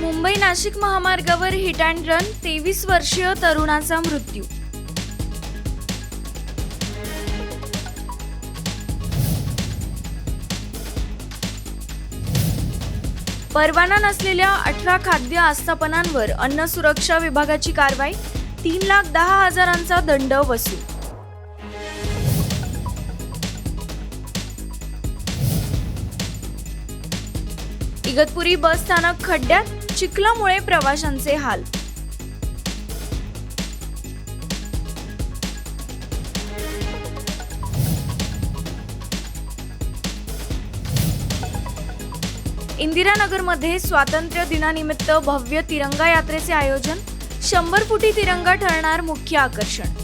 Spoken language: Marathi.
मुंबई नाशिक महामार्गावर हिट अँड रन, 23 वर्षीय तरुणाचा मृत्यू. परवाना नसलेल्या 18 खाद्य आस्थापनांवर अन्न सुरक्षा विभागाची कारवाई, 3,10,000चा दंड वसूल. इगतपुरी बस स्थानक खड्ड्यात, चिखलामुळे प्रवाशांचे हाल. इंदिरानगरमध्ये स्वातंत्र्य दिनानिमित्त भव्य तिरंगा यात्रेचे आयोजन, 100 फुटी तिरंगा ठरणार मुख्य आकर्षण.